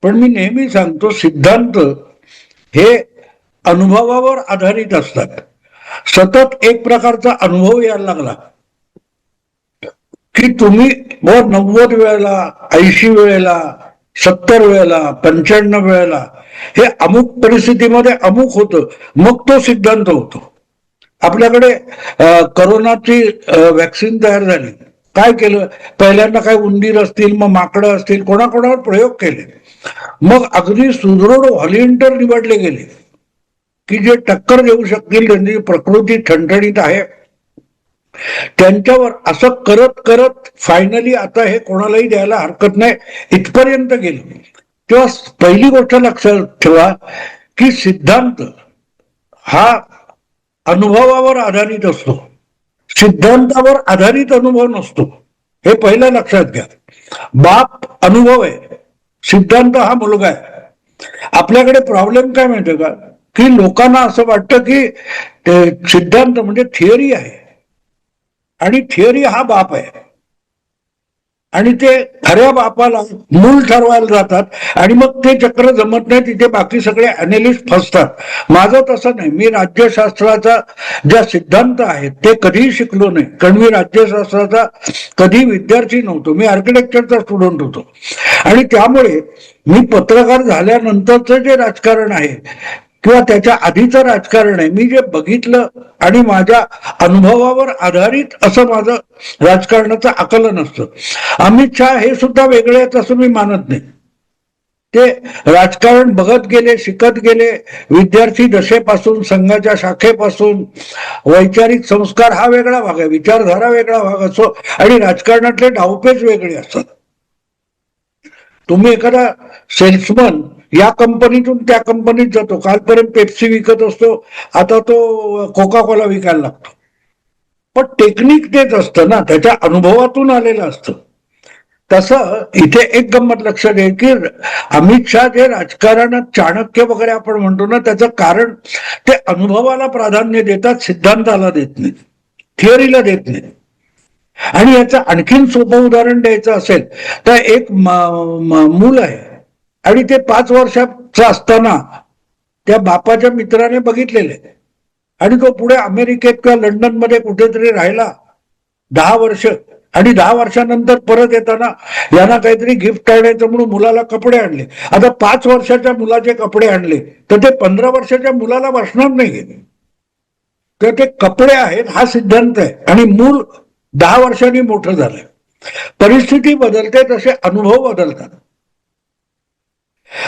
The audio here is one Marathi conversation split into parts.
पण मी नेहमी सांगतो, सिद्धांत हे अनुभवावर आधारित असतात. सतत एक प्रकारचा अनुभव यायला लागला की तुम्ही 90 वेळेला, 80 वेळेला, 70 वेळेला, 95 वेळेला हे अमुक परिस्थितीमध्ये अमुक होतं, मग तो सिद्धांत होतो. आपल्याकडे करोनाची वॅक्सिन तयार झाली. काय केलं? पहिल्यांदा काय उंदीर असतील, मग माकडं असतील, कोणाकोणावर प्रयोग केले. मग अगदी सुदृढ व्हॉलिंटियर निवडले गेले की जे टक्कर देऊ शकतील, त्यांची प्रकृती ठणठणीत आहे, त्यांच्यावर असं करत करत फायनली आता हे कोणालाही द्यायला हरकत नाही इथपर्यंत गेलो. तेव्हा पहिली गोष्ट लक्षात ठेवा की सिद्धांत हा अनुभवावर आधारित असतो, सिद्धांतावर आधारित अनुभव नसतो. हे पहिलं लक्षात घ्या. बाप अनुभव आहे, सिद्धांत हा मुलगा आहे. आपल्याकडे प्रॉब्लेम काय माहितीये का, की लोकांना असं वाटतं की सिद्धांत म्हणजे थिअरी आहे आणि थिअरी हा बाप आहे, आणि ते खऱ्या बापाला मूल ठरवायला जातात आणि मग ते चक्र जमत नाही, तिथे बाकी सगळे अॅनालिस्ट फसतात. माझं तसं नाही. मी राज्यशास्त्राचा ज्या सिद्धांत आहेत ते कधीही शिकलो नाही, कारण मी राज्यशास्त्राचा कधी विद्यार्थी नव्हतो. मी आर्किटेक्चरचा स्टुडंट होतो. आणि त्यामुळे मी पत्रकार झाल्यानंतरचं जे राजकारण आहे किंवा त्याच्या आधीचं राजकारण आहे, मी जे बघितलं आणि माझ्या अनुभवावर आधारित असं माझं राजकारणाचं आकलन असतं. अमित शहा हे सुद्धा वेगळे आहेत असं मी मानत नाही. ते राजकारण बघत गेले, शिकत गेले, विद्यार्थी दशेपासून, संघाच्या शाखेपासून. वैचारिक संस्कार हा वेगळा भाग आहे, विचारधारा वेगळा भाग असतो, आणि राजकारणातले डावपेच वेगळे असतात. तुम्ही एखादा सेल्समन या कंपनीतून त्या कंपनीत जातो, कालपर्यंत पेप्सी विकत असतो, आता तो कोका कोला विकायला लागतो. पण टेक्निक तेच असतं ना, त्याच्या अनुभवातून आलेलं असतं. तसं इथे एक गंमत लक्षात येईल की अमित शहा जे राजकारणात चाणक्य वगैरे आपण म्हणतो ना, त्याचं कारण ते अनुभवाला प्राधान्य देतात, सिद्धांताला देत नाही, थिअरीला देत नाही. आणि याचं आणखीन सोपं उदाहरण द्यायचं असेल तर एक मूल आहे आणि ते 5 वर्षाचं असताना त्या बापाच्या मित्राने बघितलेले, आणि तो पुढे अमेरिकेत किंवा लंडनमध्ये कुठेतरी राहिला 10 वर्ष, आणि 10 वर्षानंतर परत येताना यांना काहीतरी गिफ्ट आणायचं म्हणून मुलाला कपडे आणले. आता 5 वर्षाच्या मुलाचे कपडे आणले तर ते 15 वर्षाच्या मुलाला बसणार नाही. तर ते कपडे आहेत हा सिद्धांत आहे, आणि मूल 10 वर्षांनी मोठं झालंय. परिस्थिती बदलते तसे अनुभव बदलतात,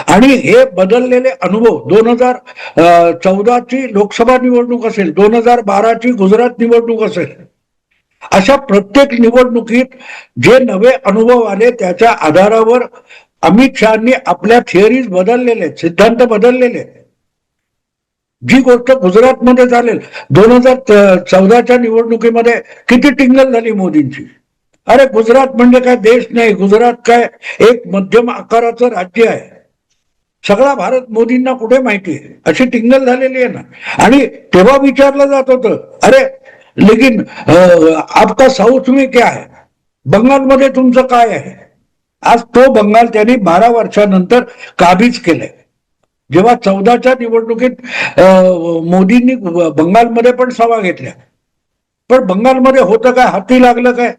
आणि हे बदललेले अनुभव 2014ची लोकसभा निवडणूक असेल, 2012ची गुजरात निवडणूक असेल, अशा प्रत्येक निवडणुकीत जे नवे अनुभव आले त्याच्या आधारावर अमित शहानी आपल्या थिअरीज बदललेले, सिद्धांत बदललेले. जी गोष्ट गुजरातमध्ये चालेल, 2014च्या निवडणुकीमध्ये किती टिंगल झाली मोदींची. अरे गुजरात म्हणजे काय देश नाही, गुजरात काय एक मध्यम आकाराचं राज्य आहे, सगळा भारत मोदींना कुठे माहिती आहे, अशी टिंगल झालेली आहे ना. आणि तेव्हा विचारलं जात होतं, अरे लेकिन आपका साऊथ में क्या है, बंगालमध्ये तुमचं काय आहे. आज तो बंगाल त्यांनी 12 वर्षानंतर काबीज केलंय. जेव्हा 14च्या निवडणुकीत मोदींनी बंगालमध्ये पण सभा घेतल्या, पण बंगालमध्ये होतं काय, हाती लागलं काय.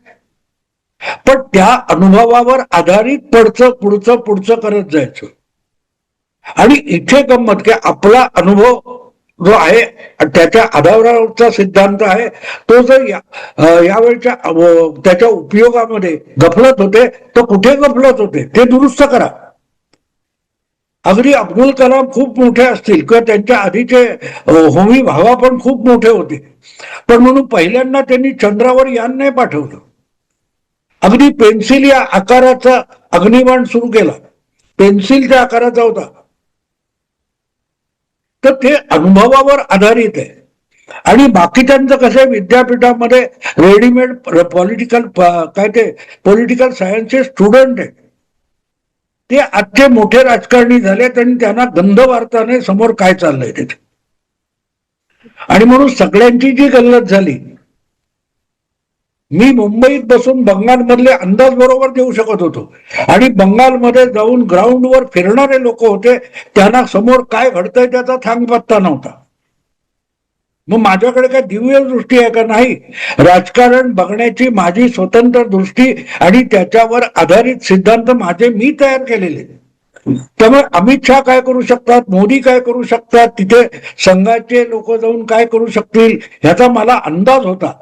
पण त्या अनुभवावर आधारित पुढचं करत जायचं. आणि इथे गंमत की आपला अनुभव जो आहे त्याच्या आधारावरचा सिद्धांत आहे, तो जर यावेळच्या त्याच्या उपयोगामध्ये गफलत होते तर कुठे गफलत होते ते दुरुस्त करा. अगदी अब्दुल कलाम खूप मोठे असतील किंवा त्यांच्या आधीचे होमी भाभा पण खूप मोठे होते, पण म्हणून पहिल्यांदा त्यांनी चंद्रावर यान नाही पाठवलं. अगदी पेन्सिल या आकाराचा अग्निबाण सुरू केला, पेन्सिलच्या आकाराचा होता. तर ते अनुभवावर आधारित आहे. आणि बाकीच्यांचं कसं विद्यापीठामध्ये रेडीमेड पॉलिटिकल सायन्सचे स्टुडंट आहे, ते आजचे मोठे राजकारणी झालेत आणि त्यांना गंध वार्ताने समोर काय चाललंय तिथे. आणि म्हणून सगळ्यांची जी गल्लत झाली, मी मुंबईत बसून बंगालमधले अंदाज बरोबर देऊ शकत होतो आणि बंगालमध्ये जाऊन ग्राउंडवर फिरणारे लोक होते, त्यांना समोर काय घडतंय त्याचा थांगपत्ता नव्हता. मग माझ्याकडे काय दिव्य दृष्टी आहे का? नाही. राजकारण बघण्याची माझी स्वतंत्र दृष्टी आणि त्याच्यावर आधारित सिद्धांत माझे मी तयार केलेले. त्यामुळे अमित शहा काय करू शकतात, मोदी काय करू शकतात, तिथे संघाचे लोक जाऊन काय करू शकतील ह्याचा मला अंदाज होता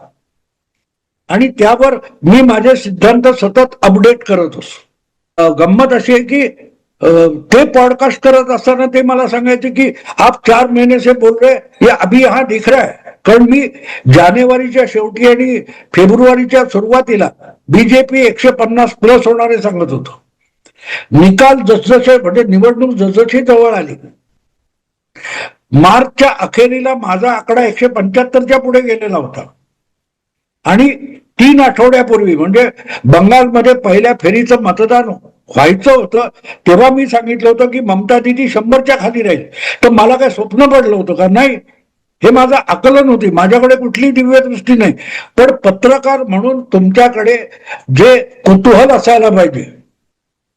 आणि त्यावर मी माझे सिद्धांत सतत अपडेट करत असतो. गंमत अशी आहे की ते पॉडकास्ट करत असताना ते मला सांगायचे की आप 4 महीने से बोल रहे, ये अभी यहाँ दिख रहा है. कारण मी जानेवारीच्या शेवटी आणि फेब्रुवारीच्या सुरुवातीला बीजेपी 150+ होणारे सांगत होतो. निकाल जसजसे म्हणजे निवडणूक जसजशी जवळ आली, मार्चच्या अखेरीला माझा आकडा 175च्या पुढे गेलेला होता आणि 3 आठवड्यापूर्वी म्हणजे बंगालमध्ये पहिल्या फेरीचं मतदान व्हायचं होतं तेव्हा मी सांगितलं होतं की ममता दिदी 100च्या खाली राहील. तर मला काय स्वप्न पडलं होतं का? नाही. हे माझं आकलन होती, माझ्याकडे कुठली दिव्य दृष्टी नाही. पण पत्रकार म्हणून तुमच्याकडे जे कुतूहल असायला पाहिजे,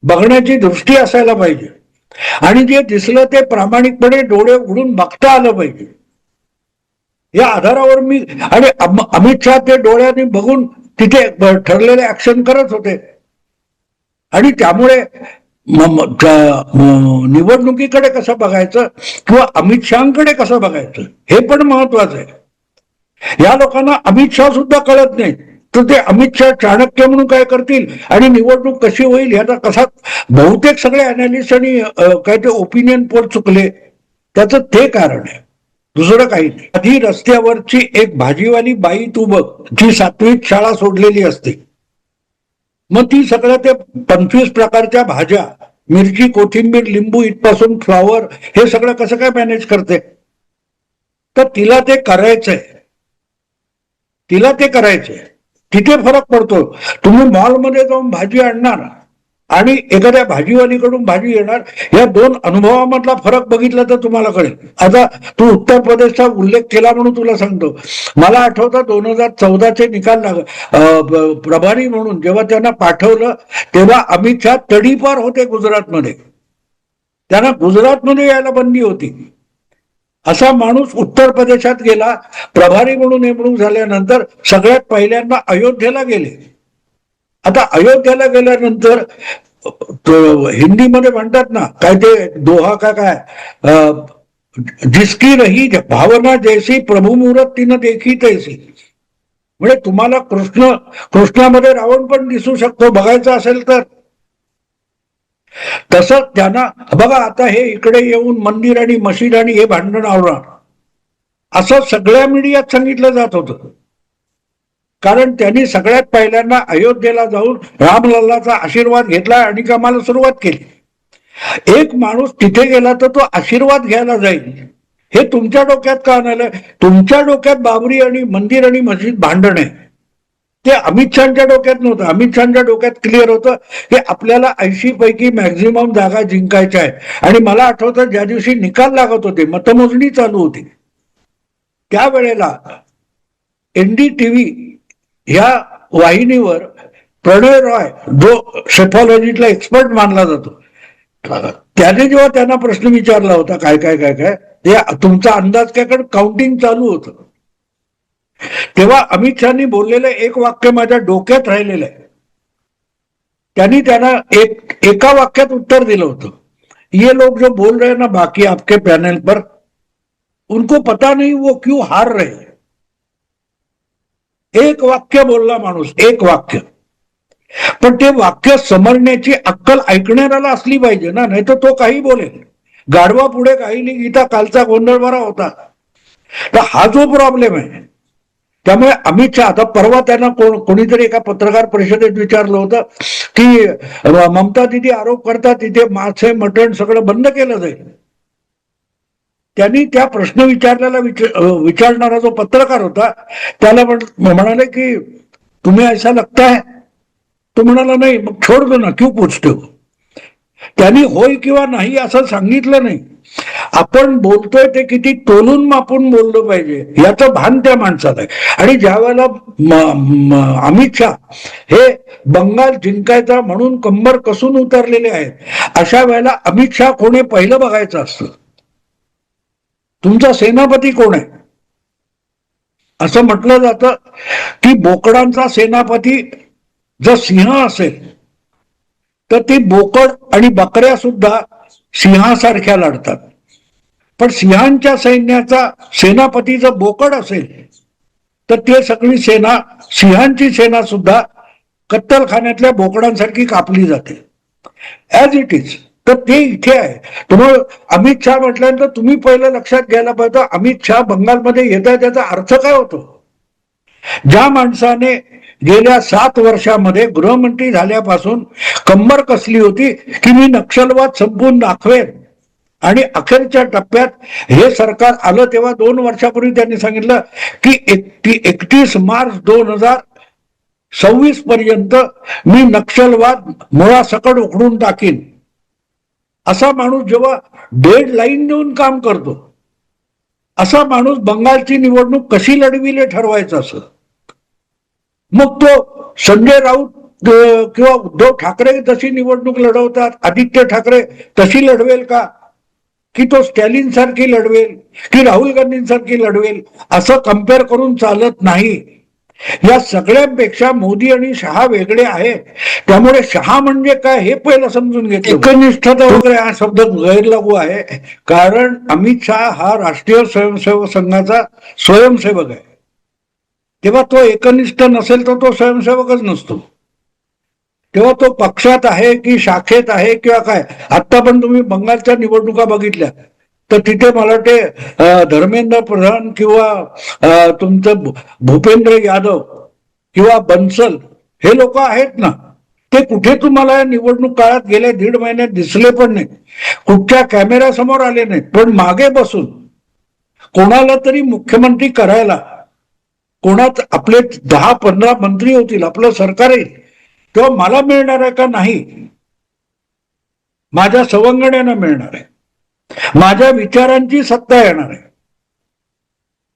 बघण्याची दृष्टी असायला पाहिजे आणि जे दिसलं ते प्रामाणिकपणे डोळे उघडून बघता आलं पाहिजे. या आधारावर मी आणि अमित शहा ते डोळ्यांनी बघून तिथे ठरलेले ऍक्शन करत होते आणि त्यामुळे निवडणुकीकडे कसं बघायचं किंवा अमित शहाकडे कसं बघायचं हे पण महत्वाचं आहे. या लोकांना अमित शहा सुद्धा कळत नाही, तर ते अमित शहा चाणक्य म्हणून काय करतील आणि निवडणूक कशी होईल ह्याचा कसा. बहुतेक सगळे अनालिस्ट आणि काय ते ओपिनियन पोल चुकले, त्याचं ते कारण आहे, दुसरं काही नाही. आधी रस्त्यावरची एक भाजीवाली बाई तू बघ, जी 7वीत शाळा सोडलेली असते, मग ती सगळं ते 25 प्रकारच्या भाज्या, मिरची, कोथिंबीर, लिंबू इथपासून फ्लॉवर हे सगळं कसं काय मॅनेज करते? तर तिला ते करायचंय, तिला ते करायचंय. तिथे फरक पडतो. तुम्ही मॉलमध्ये जाऊन भाजी आणणार आणि एखाद्या भाजीवालीकडून भाजी येणार, या 2 अनुभवामधला फरक बघितला तर तुम्हाला कळेल. आता तू उत्तर प्रदेशचा उल्लेख केला म्हणून तुला सांगतो, मला आठवतं 2014चे निकाल प्रभारी म्हणून जेव्हा त्यांना पाठवलं तेव्हा अमित शहा तडीपार होते गुजरातमध्ये, त्यांना गुजरातमध्ये यायला बंदी होती. असा माणूस उत्तर प्रदेशात गेला, प्रभारी म्हणून नेमणूक झाल्यानंतर सगळ्यात पहिल्यांदा अयोध्येला गेले. आता अयोध्येला गेल्यानंतर हिंदीमध्ये म्हणतात ना काय ते दोहा का काय, जिसकी रही भावना जैसी प्रभू मुहूर्त तिनं देखी तैसी. म्हणजे तुम्हाला कृष्णामध्ये रावण पण दिसू शकतो बघायचं असेल तर. तसं त्यांना बघा, आता हे इकडे येऊन मंदिर आणि मशीद आणि हे भांडण आवडणार असं सगळ्या मीडियात सांगितलं जात होतं, कारण त्यांनी सगळ्यात पहिल्यांदा अयोध्येला जाऊन रामलल्लाचा आशीर्वाद घेतला आणि कामाला सुरुवात केली. एक माणूस तिथे गेला तर तो आशीर्वाद घ्यायला जाईल हे तुमच्या डोक्यात का आलं? तुमच्या डोक्यात बाबरी आणि मंदिर आणि मस्जिद भांडण आहे, ते अमित शहाच्या डोक्यात नव्हतं. अमित शहाच्या डोक्यात क्लिअर होतं की आपल्याला 80 पैकी मॅक्झिमम जागा जिंकायच्या आहे. आणि मला आठवतं ज्या दिवशी निकाल लागत होते, मतमोजणी चालू होती, त्यावेळेला NDTV ह्या वाहिनीवर प्रणय रॉय जो सेफॉलॉजीतला एक्सपर्ट मानला जातो, त्याने जेव्हा त्यांना प्रश्न विचारला होता काय काय काय काय ते तुमचा अंदाज काय, कारण काउंटिंग चालू होतं, तेव्हा अमित शहानी बोललेलं एक वाक्य माझ्या डोक्यात राहिलेलं आहे. त्यांनी त्यांना एका वाक्यात उत्तर दिलं होतं, ये लोग जो बोल रहे हैं ना बाकी आपके पैनल पर, उनको पता नहीं वो क्यों हार रहे. एक वाक्य बोलला माणूस, एक वाक्य, पण ते वाक्य समजण्याची अक्कल ऐकणाऱ्याला असली पाहिजे ना, नाही तर तो काही बोलेल. गाढवा पुढे काही नाही गीता, कालचा गोंधळ बरा होता. तर हा जो प्रॉब्लेम आहे, त्यामुळे अमित शहा, आता परवा त्यांना कोणीतरी एका पत्रकार परिषदेत विचारलं होतं की ममता दिदी आरोप करतात तिथे मासे मटण सगळं बंद केलं जाईल. त्यांनी त्या प्रश्न विचारणारा जो पत्रकार होता त्याला म्हणाले की तुम्ही ऐसा लगता है, तो म्हणाला नाही, मग छोड दो ना, क्यों पूछते हो. त्यांनी होय किंवा नाही असं सांगितलं नाही, आपण बोलतोय ते किती तोलून मापून बोललं पाहिजे याचं भान त्या माणसाला आहे. आणि ज्या वेळेला अमित शहा हे बंगाल जिंकायचा म्हणून कंबर कसून उतरलेले आहेत, अशा वेळेला अमित शहा कोणी पहिलं बघायचं असतं. तुमचा सेनापती कोण आहे? असं म्हटलं जातं की बोकडांचा सेनापती जर सिंह असेल तर ती बोकड आणि बकऱ्या सुद्धा सिंहासारख्या लढतात. पण सिंहांच्या सैन्याचा सेनापती जर बोकड असेल तर ते सगळी सेना, सिंहांची सेना सुद्धा कत्तलखान्यातल्या बोकडांसारखी कापली जाते, ऍज इट इज. तर ते इथे आहे. तुम्ही अमित शहा म्हटल्यानंतर तुम्ही पहिलं लक्षात घ्यायला पाहिजे अमित शहा बंगालमध्ये येत आहे त्याचा अर्थ काय होतो. ज्या माणसाने गेल्या 7 वर्षामध्ये गृहमंत्री झाल्यापासून कंबर कसली होती की मी नक्षलवाद संपवून दाखवेन, आणि अखेरच्या टप्प्यात हे सरकार आलं तेव्हा 2 वर्षापूर्वी त्यांनी सांगितलं की 31 मार्च 2026 पर्यंत मी नक्षलवाद मुळासकट उखडून टाकीन. असा माणूस जेव्हा डेड लाईन देऊन काम करतो, असा माणूस बंगालची निवडणूक कशी लढविले हे ठरवायचं असं. मग तो संजय राऊत किंवा उद्धव ठाकरे जशी निवडणूक लढवतात, आदित्य ठाकरे तशी लढवेल का, की तो स्टॅलिन सारखी लढवेल की राहुल गांधींसारखी लढवेल, असं कम्पेअर करून चालत नाही. या सगळ्यांपेक्षा मोदी आणि शहा वेगळे आहेत. त्यामुळे शहा म्हणजे काय हे पहिलं समजून घेतलं. एकनिष्ठता वगैरे हा शब्द गैरलागू आहे, कारण अमित शहा हा राष्ट्रीय स्वयंसेवक संघाचा स्वयंसेवक आहे. तेव्हा तो एकनिष्ठ नसेल तर तो स्वयंसेवकच नसतो. तेव्हा तो पक्षात आहे की शाखेत आहे किंवा काय. आता पण तुम्ही बंगालच्या निवडणुका बघितल्या तर तिथे मला वाटते धर्मेंद्र प्रधान किंवा तुमचं भूपेंद्र यादव किंवा बन्सल हे लोक आहेत ना, ते कुठे तुम्हाला निवडणूक काळात गेल्या 1.5 महिन्यात दिसले पण नाही, कुठच्या कॅमेऱ्यासमोर आले नाहीत. पण मागे बसून कोणाला तरी मुख्यमंत्री करायला, कोणात आपले 10-15 मंत्री होतील, आपलं सरकार येईल, तेव्हा मला मिळणार आहे का नाही, माझ्या सवंगड्यांना मिळणार आहे, माझ्या विचारांची सत्ता येणार आहे.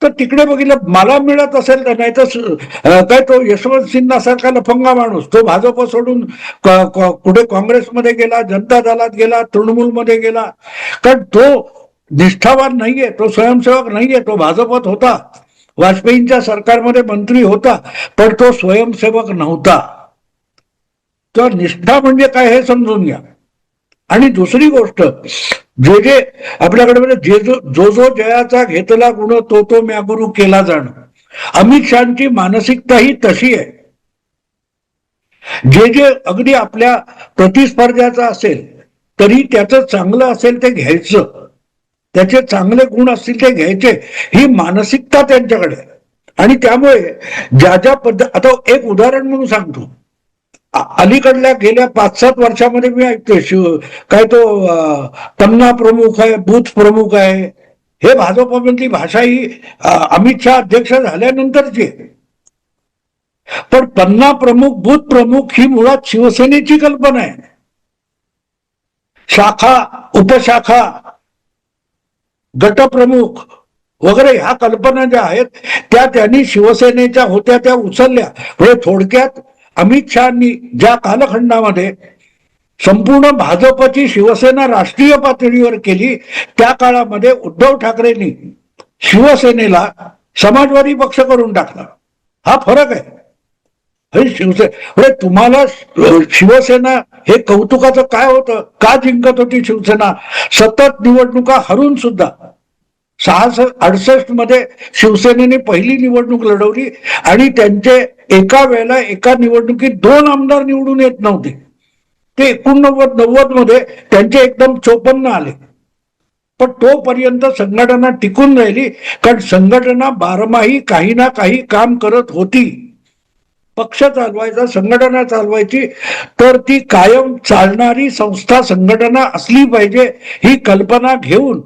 तर तिकडे बघितलं मला मिळत असेल तर, नाही तर काय तो यशवंत सिन्हा सारखा लफंगा माणूस तो भाजप सोडून कुठे काँग्रेसमध्ये गेला, जनता दलात गेला, तृणमूलमध्ये गेला. कारण तो निष्ठावान नाहीये, तो स्वयंसेवक नाहीये. तो भाजपात होता, वाजपेयींच्या सरकारमध्ये मंत्री होता, पण तो स्वयंसेवक नव्हता. तर निष्ठा म्हणजे काय हे समजून घ्या. आणि दुसरी गोष्ट, जे आपल्याकडे म्हणजे जो जयाचा घेतला गुण तो म्या गुरु केला जाणं, अमित शहाची मानसिकता ही तशी आहे. जे अगदी आपल्या प्रतिस्पर्ध्याचा असेल तरी त्याचं चांगलं असेल ते घ्यायचं, त्याचे चांगले गुण असतील ते घ्यायचे, ही मानसिकता त्यांच्याकडे. आणि त्यामुळे ज्या पद्धत, आता एक उदाहरण म्हणून सांगतो, अलीकडल्या गेल्या 5-7 वर्षामध्ये मी ऐकतोय काय तो पन्ना प्रमुख आहे, बूथ प्रमुख आहे. हे भाजपमधली भाषा ही अमित शहा अध्यक्ष झाल्यानंतरची. पण पन्ना प्रमुख, बूथ प्रमुख ही मुळात शिवसेनेची कल्पना आहे. शाखा, उपशाखा, गटप्रमुख वगैरे ह्या कल्पना ज्या आहेत त्या त्यांनी शिवसेनेच्या होत्या, त्या उचलल्या. म्हणजे थोडक्यात अमित शहानी ज्या कालखंडामध्ये संपूर्ण भाजपची शिवसेना राष्ट्रीय पातळीवर केली, त्या काळामध्ये उद्धव ठाकरेंनी शिवसेनेला समाजवादी पक्ष करून टाकला. हा फरक आहे. म्हणजे तुम्हाला शिवसेना हे कौतुकाचं काय होतं, का जिंकत होती शिवसेना, सतत निवडणुका हरून सुद्धा. 66-68 मध्ये शिवसेनेने पहिली निवडणूक लढवली आणि त्यांचे एका वेळेला एका निवडणुकीत 2 आमदार निवडून येत नव्हते. ते 89-90 मध्ये त्यांचे एकदम 54 आले. पण तोपर्यंत संघटना टिकून राहिली, कारण संघटना बारमाही काही ना काही काम करत होती. पक्ष चालवायचा, संघटना चालवायची, तर ती कायम चालणारी संस्था संघटना असली पाहिजे ही कल्पना घेऊन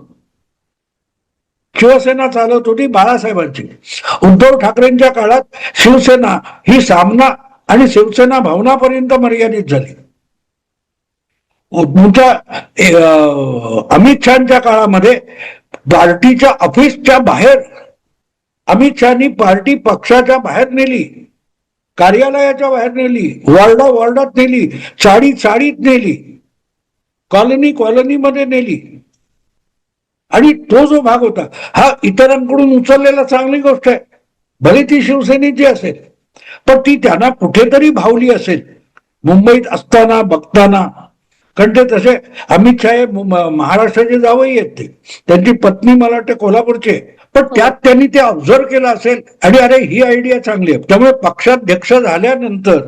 शिवसेना चालत होती बाळासाहेबांची. उद्धव ठाकरेंच्या काळात शिवसेना ही सामना आणि शिवसेना भावनापर्यंत मर्यादित झाली. तुमच्या अमित शहाच्या काळामध्ये पार्टीच्या ऑफिसच्या बाहेर अमित शहानी पार्टी पक्षाच्या बाहेर नेली, कार्यालयाच्या बाहेर नेली, वॉर्डात नेली, चाळीत नेली, कॉलनीमध्ये नेली. आणि तो जो भाग होता हा इतरांकडून उचललेला चांगली गोष्ट आहे, भले ती शिवसेनेची असेल, पण ती त्यांना कुठेतरी भावली असेल मुंबईत असताना बघताना. कारण ते तसे अमित शहा महाराष्ट्राचे जावई आहेत, ते त्यांची पत्नी मला वाटतं कोल्हापूरची आहे, पण त्यात त्यांनी ते ऑब्झर्व केलं असेल आणि अरे ही आयडिया चांगली आहे. त्यामुळे पक्षाध्यक्ष झाल्यानंतर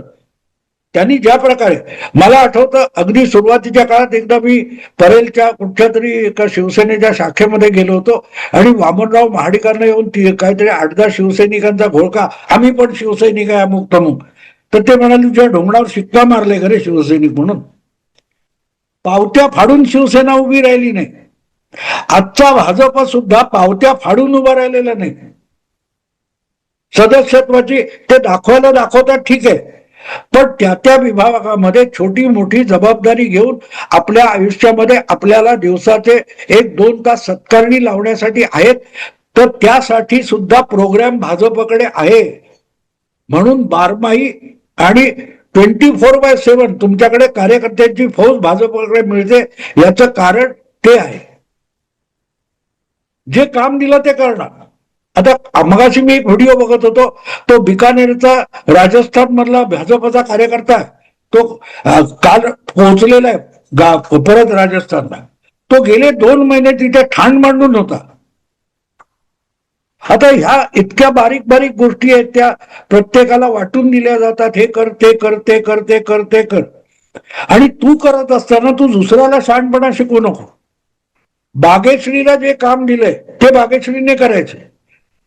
त्यांनी ज्या प्रकारे, मला आठवतं अगदी सुरुवातीच्या काळात एकदा मी परेलच्या कुठच्या तरी एका शिवसेनेच्या शाखेमध्ये गेलो होतो आणि वामनराव महाडिकांना येऊन काहीतरी 8-10 शिवसैनिकांचा घोळका, आम्ही पण शिवसैनिक आहे अमुक तमुक. तर ते म्हणाले तुझ्या ढोंगणावर शिक्का मारले खरे शिवसैनिक म्हणून. पावत्या फाडून शिवसेना उभी राहिली नाही. आजचा भाजप सुद्धा पावत्या फाडून उभा राहिलेला नाही. सदस्यत्वाची ते दाखवतात ठीक आहे, पण त्या विभागामध्ये छोटी मोठी जबाबदारी घेऊन आपल्या आयुष्यामध्ये आपल्याला दिवसाचे 1-2 तास सत्कारणी लावण्यासाठी आहेत, तर त्यासाठी सुद्धा प्रोग्राम भाजपकडे आहे. म्हणून बारमाही आणि 24/7 तुमच्याकडे कार्यकर्त्यांची फौज भाजपकडे मिळते. याचं कारण ते आहे, जे काम दिलं ते करणार. आता मगाशी मी एक व्हिडिओ बघत होतो, तो बिकानेरचा राजस्थान मधला भाजपचा कार्यकर्ता, तो काल पोहोचलेला आहे परत राजस्थानला. तो गेले 2 महिने तिथे ठाण मांडून होता. आता ह्या इतक्या बारीक बारीक गोष्टी आहेत, त्या प्रत्येकाला वाटून दिल्या जातात, हे कर ते कर ते कर ते कर ते कर. आणि तू करत असताना तू दुसऱ्याला शहाणपणा शिकवू नको. बागेश्रीला जे काम दिलंय ते बागेश्रीने करायचे.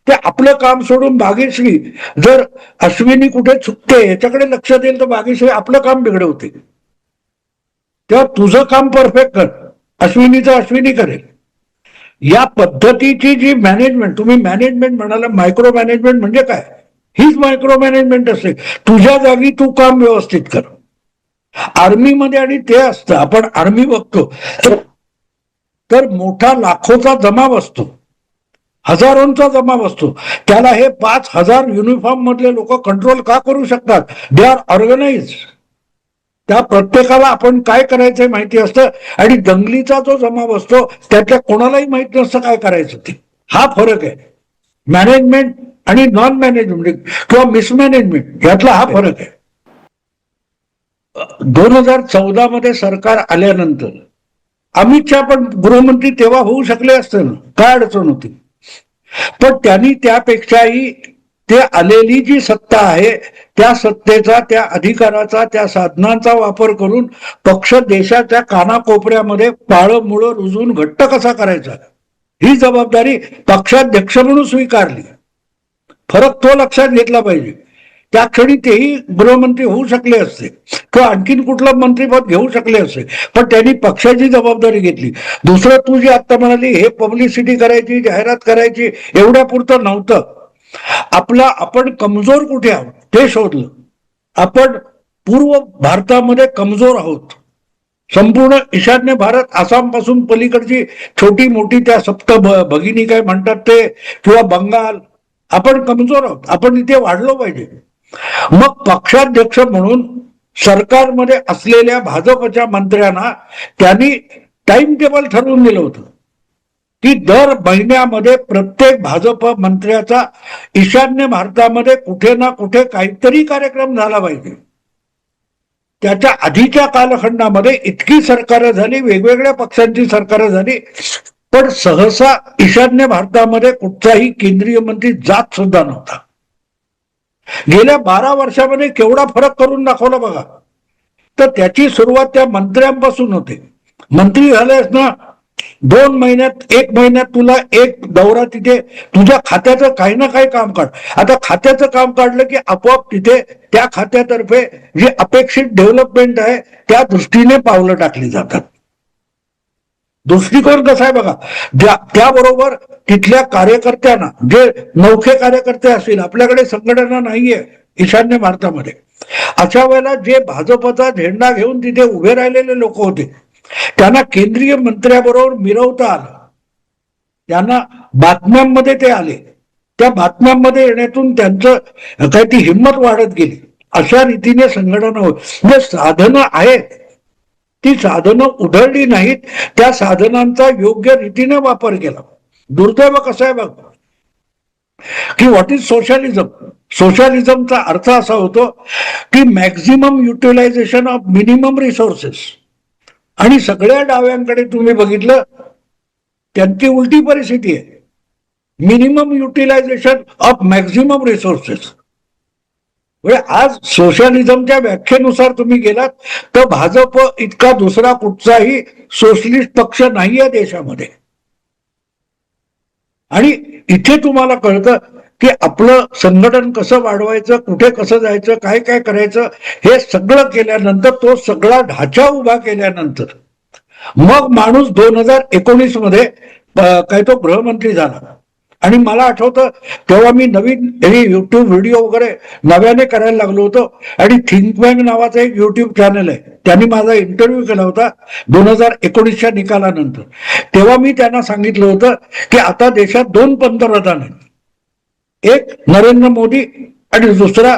ते आपलं काम सोडून बागेश्री जर अश्विनी कुठे चुकते याच्याकडे लक्ष देईल तर बागेश्री आपलं काम बिघडवते. तेव्हा तुझं काम परफेक्ट कर, अश्विनीचं अश्विनी करेल. या पद्धतीची जी मॅनेजमेंट, तुम्ही मॅनेजमेंट म्हणाला, मायक्रो मॅनेजमेंट म्हणजे काय? हीच मायक्रो मॅनेजमेंट असते. तुझ्या जागी तू काम व्यवस्थित कर. आर्मीमध्ये आणि ते असतं, आपण आर्मी बघतो तर मोठा लाखोचा जमाव असतो, हजारोंचा जमाव असतो. त्याला हे 5,000 युनिफॉर्म मधले लोक कंट्रोल का करू शकतात? They are organise. त्या प्रत्येकाला आपण काय करायचंय माहिती असतं, आणि दंगलीचा जो जमाव असतो त्यातल्या कोणालाही माहित नसतं काय करायचं ते. हा फरक आहे मॅनेजमेंट आणि नॉन मॅनेजमेंट किंवा मिसमॅनेजमेंट यातला हा फरक आहे. 2014 मध्ये सरकार आल्यानंतर अमित शहा पण गृहमंत्री तेव्हा होऊ शकले असते ना, काय अडचण होती? पण त्यांनी त्यापेक्षाही ते आलेली जी सत्ता आहे त्या सत्तेचा, त्या अधिकाराचा, त्या साधनांचा वापर करून पक्ष देशाच्या कानाकोपऱ्यामध्ये पाळमुळं रुजून घट्ट कसा करायचा ही जबाबदारी पक्षाध्यक्ष म्हणून स्वीकारली. फरक तो लक्षात घेतला पाहिजे. त्या क्षणी तेही गृहमंत्री होऊ शकले असते किंवा आणखीन कुठलं मंत्रीपद घेऊ शकले असते, पण त्यांनी पक्षाची जबाबदारी घेतली. दुसरं तू जी आता म्हणाली हे पब्लिसिटी करायची, जाहिरात करायची, एवढ्या पुरतं नव्हतं. आपण कमजोर कुठे आहोत ते शोधलं. आपण पूर्व भारतामध्ये कमजोर आहोत. संपूर्ण ईशान्य भारत, आसाम पासून पलीकडची छोटी मोठी त्या सप्त भगिनी काय म्हणतात ते, किंवा बंगाल, आपण कमजोर आहोत. आपण इथे वाढलो पाहिजे. मग पक्षाध्यक्ष म्हणून सरकारमध्ये असलेल्या भाजपच्या मंत्र्यांना त्यांनी टाइम टेबल ठरवून दिलं होतं की दर महिन्यामध्ये प्रत्येक भाजप मंत्र्याचा ईशान्य भारतामध्ये कुठे ना कुठे काहीतरी कार्यक्रम झाला पाहिजे. त्याच्या आधीच्या कालखंडामध्ये इतकी सरकारं झाली, वेगवेगळ्या पक्षांची सरकारं झाली, पण सहसा ईशान्य भारतामध्ये कुठचाही केंद्रीय मंत्री जात सुद्धा नव्हता. गेल्या 12 वर्षामध्ये केवढा फरक करून दाखवला बघा. तर त्याची सुरुवात त्या मंत्र्यांपासून होते. मंत्री झालेस ना 2 महिन्यात, 1 महिन्यात तुला एक दौरा, तिथे तुझ्या खात्याचं काही ना काही काम काढ. आता खात्याचं काम काढलं की आपोआप तिथे त्या खात्यातर्फे जी अपेक्षित डेव्हलपमेंट आहे त्या दृष्टीने पावलं टाकली जातात. दृष्टिकोन कसा आहे बघा. त्याबरोबर तिथल्या कार्यकर्त्यांना, जे नौखे कार्यकर्ते असतील, आपल्याकडे संघटना नाहीये ईशान्य भारतामध्ये, अशा वेळेला जे भाजपचा झेंडा घेऊन तिथे उभे राहिलेले लोक होते त्यांना केंद्रीय मंत्र्याबरोबर मिरवता आलं, त्यांना बातम्यांमध्ये ते आले, त्या बातम्यांमध्ये येण्यातून त्यांचं काय ती हिंमत वाढत गेली. अशा रीतीने संघटना म्हणजे साधनं आहेत, ती साधनं उधळली नाहीत, त्या साधनांचा योग्य रीतीने वापर केला. दुर्दैव कसं आहे बघ की व्हॉट इज सोशलिझम. सोशलिझमचा अर्थ असा होतो की maximum utilisation of minimum resources. आणि सगळ्या डाव्यांकडे तुम्ही बघितलं त्यांची उलटी परिस्थिती आहे. Minimum utilisation of maximum resources. म्हणजे आज सोशलिझमच्या व्याख्येनुसार तुम्ही गेलात तर भाजप इतका दुसरा कुठचाही सोशलिस्ट पक्ष नाही आहे देशामध्ये. आणि इथे तुम्हाला कळतं की आपलं संघटन कसं वाढवायचं, कुठे कसं जायचं, काय काय करायचं, हे सगळं केल्यानंतर, तो सगळा ढाचा उभा केल्यानंतर मग माणूस 2019 मध्ये काय तो गृहमंत्री झाला. आणि मला आठवतं तेव्हा मी नवीन युट्यूब व्हिडिओ वगैरे नव्याने करायला लागलो होतो. आणि थिंक बँक नावाचं एक युट्यूब चॅनल आहे, त्यांनी माझा इंटरव्ह्यू केला होता 2019च्या निकालानंतर. तेव्हा मी त्यांना सांगितलं होतं की आता देशात 2 पंतप्रधान आहेत, एक नरेंद्र मोदी आणि दुसरा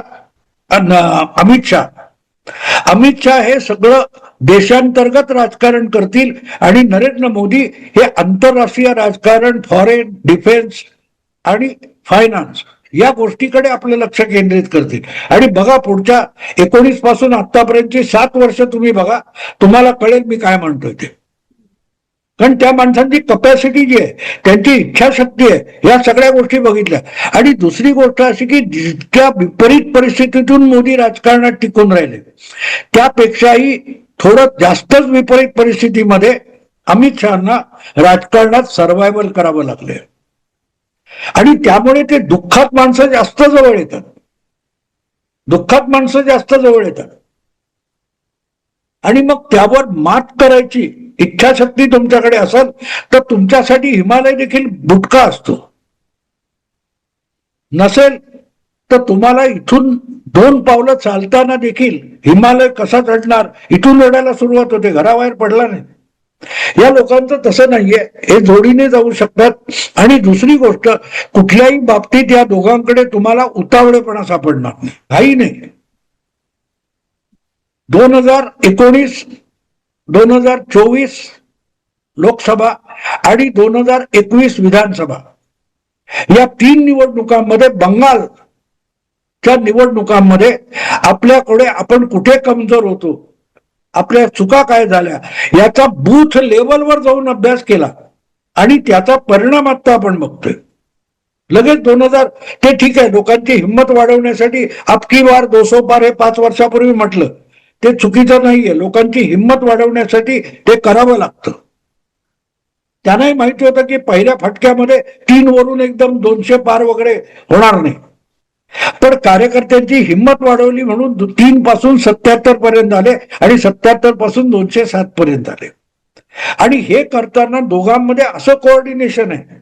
अमित शहा. अमित शहा हे सगळं देशांतर्गत राजकारण करतील आणि नरेंद्र मोदी हे आंतरराष्ट्रीय राजकारण, फॉरेन, डिफेन्स आणि फायनान्स या गोष्टीकडे आपलं लक्ष केंद्रित करतील. आणि बघा पुढच्या 19 पासून आतापर्यंतची 7 वर्ष तुम्ही बघा, तुम्हाला कळेल मी काय म्हणतोय ते. कारण त्या माणसांची कपॅसिटी जी आहे, त्यांची इच्छाशक्ती आहे, या सगळ्या गोष्टी बघितल्या. आणि दुसरी गोष्ट अशी की जितक्या विपरीत परिस्थितीतून मोदी राजकारणात टिकून राहिले त्यापेक्षाही थोडं जास्तच विपरीत परिस्थितीमध्ये अमित शहाना राजकारणात सर्व्हायव्हल करावं लागले. आणि त्यामुळे ते दुःखात माणसं जास्त जवळ येतात, दुःखात माणसं जास्त जवळ येतात. आणि मग त्यावर मात करायची इच्छाशक्ती तुमच्याकडे असेल तर तुमच्यासाठी हिमालय देखील बुटका असतो. नसेल तर तुम्हाला इथून 2 पावलं चालताना देखील हिमालय कसा चढणार इथून रडायला सुरुवात होते, घराबाहेर पडला नाही. या लोकांचं तसं नाहीये, हे जोडीने जाऊ शकतात. आणि दुसरी गोष्ट, कुठल्याही बाबतीत या दोघांकडे तुम्हाला उतावळेपणा सापडणार नाही, काही नाही. 2019, 2024 लोकसभा आणि 2021 विधानसभा या 3 निवडणुकांमध्ये, बंगालच्या निवडणुकांमध्ये आपल्याकडे आपण कुठे कमजोर होतो, आपल्या चुका काय झाल्या याचा बूथ लेवलवर जाऊन अभ्यास केला आणि त्याचा परिणाम आता आपण बघतोय. लगेच 2000 ते ठीक आहे, लोकांची हिंमत वाढवण्यासाठी अबकी बार 200 पार हे 5 वर्षापूर्वी म्हटलं, ते चुकीचं नाहीये. लोकांची हिंमत वाढवण्यासाठी ते करावं लागतं. त्यांनाही माहिती होतं की पहिल्या फटक्यामध्ये 3 वरून एकदम 200 पार वगैरे होणार नाही. पण कार्यकर्त्यांची हिंमत वाढवली म्हणून 3 पासून 77 पर्यंत आले आणि 77 पासून 207 पर्यंत आले. आणि हे करताना दोघांमध्ये असं कोऑर्डिनेशन आहे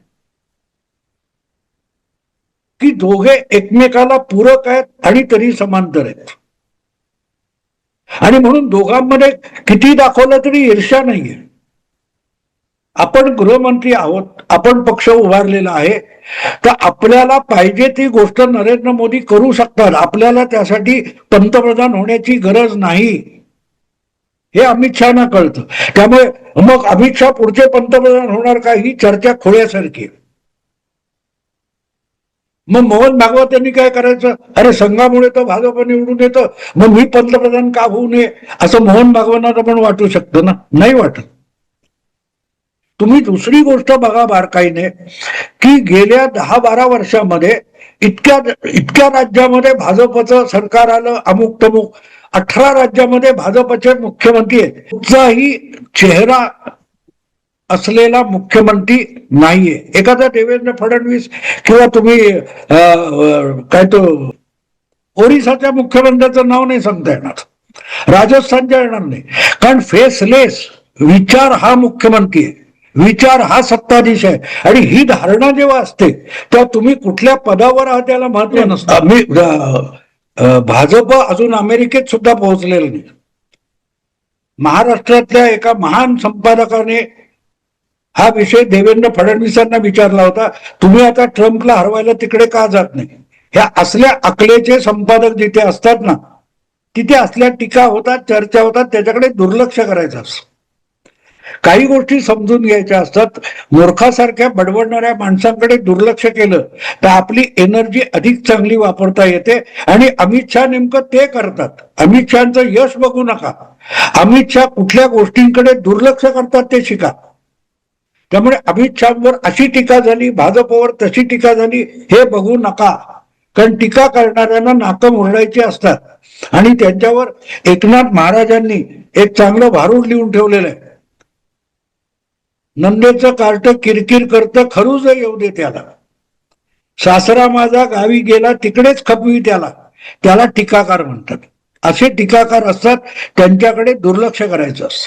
की दोघे एकमेकाला पूरक आहेत आणि तरी समांतर आहेत. आणि म्हणून दोघांमध्ये किती दाखवलं तरी ईर्ष्या नाहीये. आपण गृहमंत्री आहोत, आपण पक्ष उभारलेला आहे, तर आपल्याला पाहिजे ती गोष्ट नरेंद्र मोदी करू शकतात. आपल्याला त्यासाठी पंतप्रधान होण्याची गरज नाही, हे अमित शहाना कळतं. त्यामुळे मग अमित शहा पुढचे पंतप्रधान होणार का ही चर्चा खोळ्यासारखी. मग मोहन भागवत यांनी काय करायचं, अरे संघामुळे तर भाजप निवडून येतं, मग मी पंतप्रधान का होऊ नये असं मोहन भागवतांना पण वाटू शकतं ना, नाही वाटत. तुम्ही दुसरी गोष्ट बघा बारकाईने की गेल्या 10-12 वर्षामध्ये इतक्या राज्यामध्ये भाजपचं सरकार आलं, अमुक तमुक. 18 राज्यामध्ये भाजपचे मुख्यमंत्री आहेत. कुठचाही चेहरा असलेला मुख्यमंत्री नाहीये. एखादा देवेंद्र फडणवीस किंवा तुम्ही काय तो ओरिसाच्या मुख्यमंत्र्याचं नाव नाही सांगता येणार, राजस्थानच्या येणार नाही. कारण फेसलेस विचार हा मुख्यमंत्री आहे, विचार हा सत्ताधीश आहे. आणि ही धारणा जेव्हा असते तेव्हा तुम्ही कुठल्या पदावर आहात त्याला महत्व नसतं. भाजप अजून अमेरिकेत सुद्धा पोहोचलेलं नाही. महाराष्ट्रातल्या एका महान संपादकाने हा विषय देवेंद्र फडणवीसांना विचारला होता, तुम्ही आता ट्रम्पला हरवायला तिकडे का जात नाही? ह्या असल्या अकलेचे संपादक जिथे असतात ना, तिथे असल्या टीका होतात, चर्चा होतात, त्याच्याकडे दुर्लक्ष करायचं असतं. काही गोष्टी समजून घ्यायच्या असतात. मूर्खासारख्या बडबडणाऱ्या माणसांकडे दुर्लक्ष केलं तर आपली एनर्जी अधिक चांगली वापरता येते. आणि अमित शहा नेमकं ते करतात. अमित शहाचं यश बघू नका, अमित शहा कुठल्या गोष्टींकडे दुर्लक्ष करतात ते शिका. त्यामुळे अमित शहावर अशी टीका झाली, भाजपवर तशी टीका झाली, हे बघू नका. कारण टीका करणाऱ्यांना नाकं मुरडायची असतात. आणि त्यांच्यावर एकनाथ महाराजांनी एक चांगलं भारूड लिहून ठेवलेलं आहे, नंदेचं कार्ट किरकिर करतं, खरूज येऊ दे त्याला, सासरा माझा गावी गेला तिकडेच खपवी त्याला, त्याला टीकाकार म्हणतात. असे टीकाकार असतात, त्यांच्याकडे दुर्लक्ष करायचं असतं.